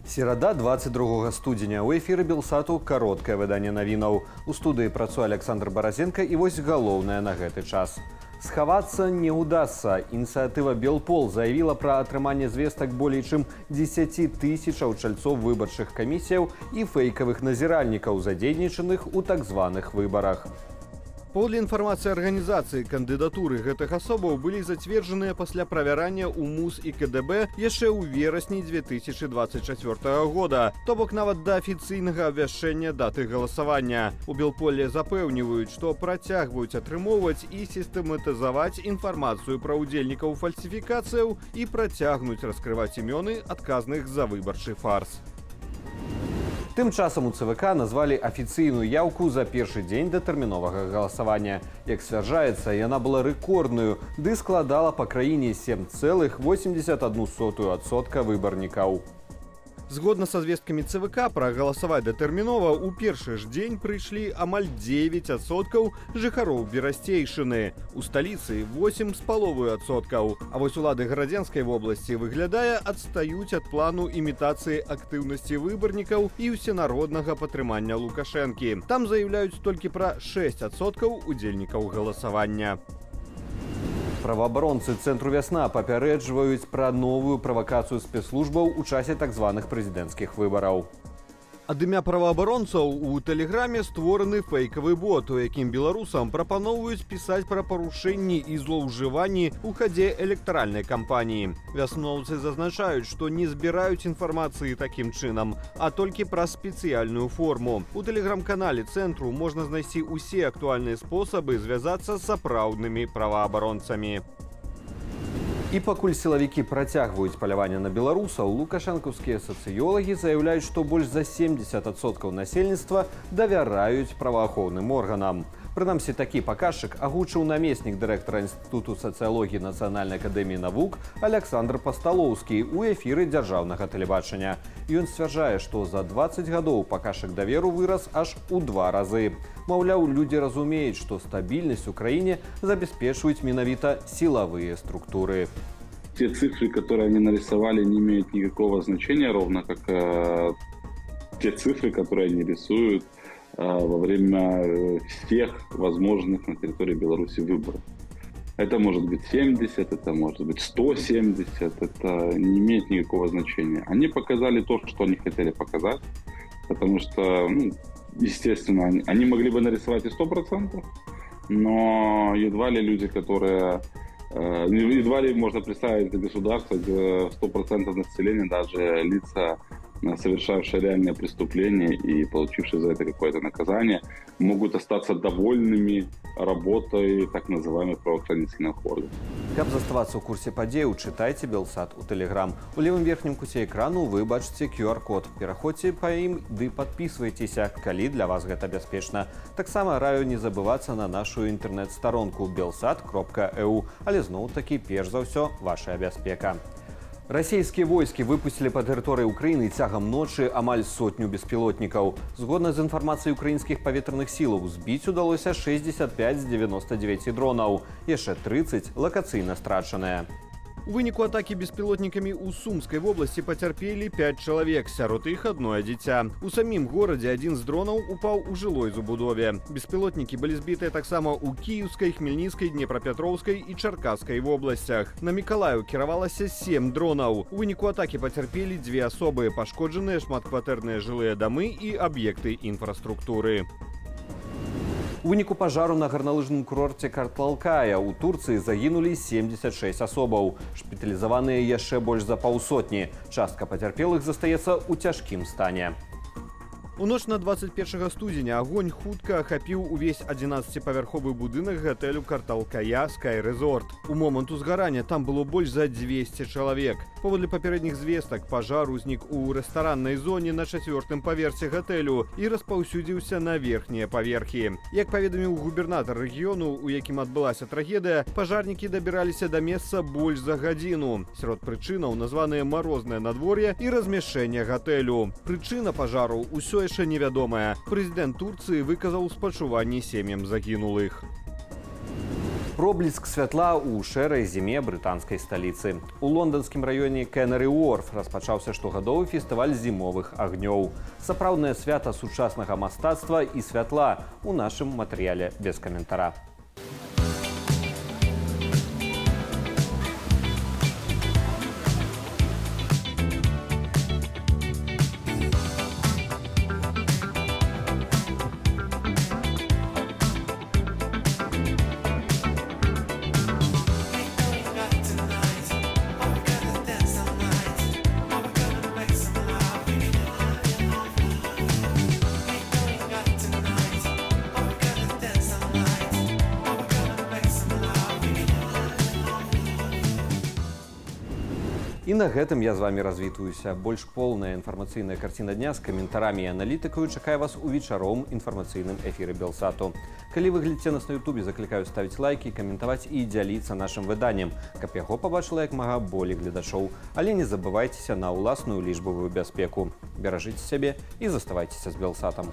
Серада 22 студзеня у эфіры Белсату кароткае выданне навінаў. У студыі працуе Александр Баразенко і вось галоўнае на гэты час. Схавацца не ўдасца. Ініцыятыва Белпол заявіла пра атрыманне звестак болей чым 10 тысячаў чальцоў выбарчых камісіяў і фэйкавых назіральнікаў, задзейнічаных у так званых выбарах. Паводле інфармацыі арганізацыі, кандыдатуры гэтых асобаў былі зацверджаныя пасля правярання ў МУС і КДБ яшчэ ў верасні 2024 года, то бок нават да афіцыйнага абвяшчэння даты галасавання. У Белполе запэўніваюць, што працягваюць атрымоўваць і сістэматызаваць інфармацыю пра ўдзельнікаў фальсіфікацыяў і працягнуць раскрываць імёны адказных за выбарчы фарс. Тым часам у ЦВК назвалі афіцыйную яўку за першы дзень датэрміновага галасавання. Як сцвярджаецца, яна была рэкордную, ды складала па краіне 7,81% выбарнікаў. Згодна са звесткамі ЦВК, прагаласаваць датэрмінова ў першы ж дзень прыйшлі амаль 9% жыхароў Берасцейшчыны. У сталіцы 8,5%. А вось улады Гарадзенскай вобласці, выглядае, адстаюць ад плану імітацыі актыўнасці выбарнікаў і ўсенароднага падтрымання Лукашэнкі. Там заяўляюць толькі пра 6% удзельнікаў галасавання. Праваабаронцы цэнтру «Вясна» папярэджваюць пра новую правакацыю спецслужбаў у часе так званых прэзідэнцкіх выбараў. Ад імя праваабаронцаў у тэлеграме створаны фэйкавы бот, у якім беларусам прапаноўваюць пісаць пра парушэнні і злоўжыванні ў хадзе электаральнай кампаніі. Вясноўцы зазначаюць, што не збіраюць інфармацыі такім чынам, а толькі праз спецыяльную форму. У тэлеграм-канале цэнтру можна знайсці ўсе актуальныя спосабы звязацца з сапраўднымі праваабаронцамі. І пакуль сілавікі працягваюць паляванне на беларусаў, лукашэнкаўскія сацыёлагі заяўляюць, што больш за 70% насельніцтва давяраюць праваахоўным органам. Прынамсі, такі паказчык агучыў намеснік дырэктара Інстытуту сацыялогіі Нацыянальнай акадэміі навук Александр Пасталоўскі ў эфіры дзяржаўнага тэлебачання. Ён сцвярджае, што за 20 гадоў паказчык даверу вырас аж у 2 разы. Маўляў, людзі разумеюць, што стабільнасць у краіне забяспечваюць менавіта сілавыя структуры. Те цифры, которые они нарисовали, не имеют никакого значения, ровно как те цифры, которые они рисуют во время всех возможных на территории Беларуси выборов. Это может быть 70, это может быть 170, это не имеет никакого значения. Они показали то, что они хотели показать, потому что, естественно, они могли бы нарисовать и 100%, но едва ли люди, которые... Едва ли можно представить государство, где 100% населения, даже лица, совершавшие реальное преступление и получившие за это какое-то наказание, могут остаться довольными работой так называемых правоохранительных органов. Каб заставацца ў курсе падзеяў, чытайце Белсат у Тэлеграм. У левым верхнім куце экрану вы бачыце QR-код. Пераходзьце па ім ды падпісвайцеся, калі для вас гэта бяспечна. Таксама раю не забывацца на нашу інтэрнэт-старонку belsat.eu, але зноў-такі, перш за ўсё, ваша бяспека. Расійскія войскі выпусцілі па тэрыторыі Украіны цягам ночы амаль 100 беспілотнікаў. Згодна з інфармацыяй украінскіх паветраных сілаў, збіць удалося 65 з 99 дронаў. Яшчэ 30 лакацыйна страчаныя. У выніку атакі беспілотнікамі ў Сумскай вобласці пацярпелі 5 чалавек, сярод іх адное дзіця. У самім горадзе адзін з дронаў упаў у жылой забудове. Беспілотнікі былі збітыя таксама ў Кіеўскай, Хмельніцкай, Днепрапятроўскай і Чаркасскай вобласцях. На Мікалаеў кіравалася 7 дронаў. У выніку атакі пацярпелі 2 асобы, пашкоджаныя шматкватэрныя жылыя дамы і аб'екты інфраструктуры. У выніку пажару на гарналыжным курорце Карталкая ў Турцыі загінулі 76 асобаў. Шпіталізаваныя яшчэ больш за паўсотні. Частка пацярпелых застаецца ў цяжкім стане. У ноч на 21 студзеня агонь хутка ахапіў увесь 11-павярховы будынак гатэлю Карталкая Sky Resort. У момант узгарання там было больш за 200 чалавек. Паводле папярэдніх звестак, пажар узнік у рэстараннай зоне на 4-м паверсе гатэлю і распаўсюдзіўся на верхнія паверхі. Як паведаміў губернатар рэгіёну, у якім адбылася трагедыя, пажарнікі дабіраліся да месца больш за гадзіну. Сярод прычынаў названыя марознае надвор'е і размяшчэнне гатэлю. Прычына пажару ўсё яшчэ невядомая. Прэзідэнт Турцыі выказаў спачуванні сем'ям загінулых. Пробліск святла ў шэрай зіме брытанскай сталіцы. У лонданскім раёне Кеннері-Уорф распачаўся штогадовы фестываль зімовых агнёў. Сапраўднае свята сучаснага мастацтва і святла у нашым матэрыяле без каментара. І на гэтым я з вами развітваюся. Больш полная інфармацыйная карціна дня з каментарамі і аналітыкаю чакае вас у вечаровым інфармацыйным эфіры Белсату. Калі вы глядзіце нас на Ютубе, заклікаю ставіць лайкі, каментаваць і дзяліцца нашым выданнем, каб яго пабачыла як мага болей гледачоў. Але не забывайцеся на ўласную лічбавую бяспеку. Беражыце сябе і заставайцеся з Белсатам.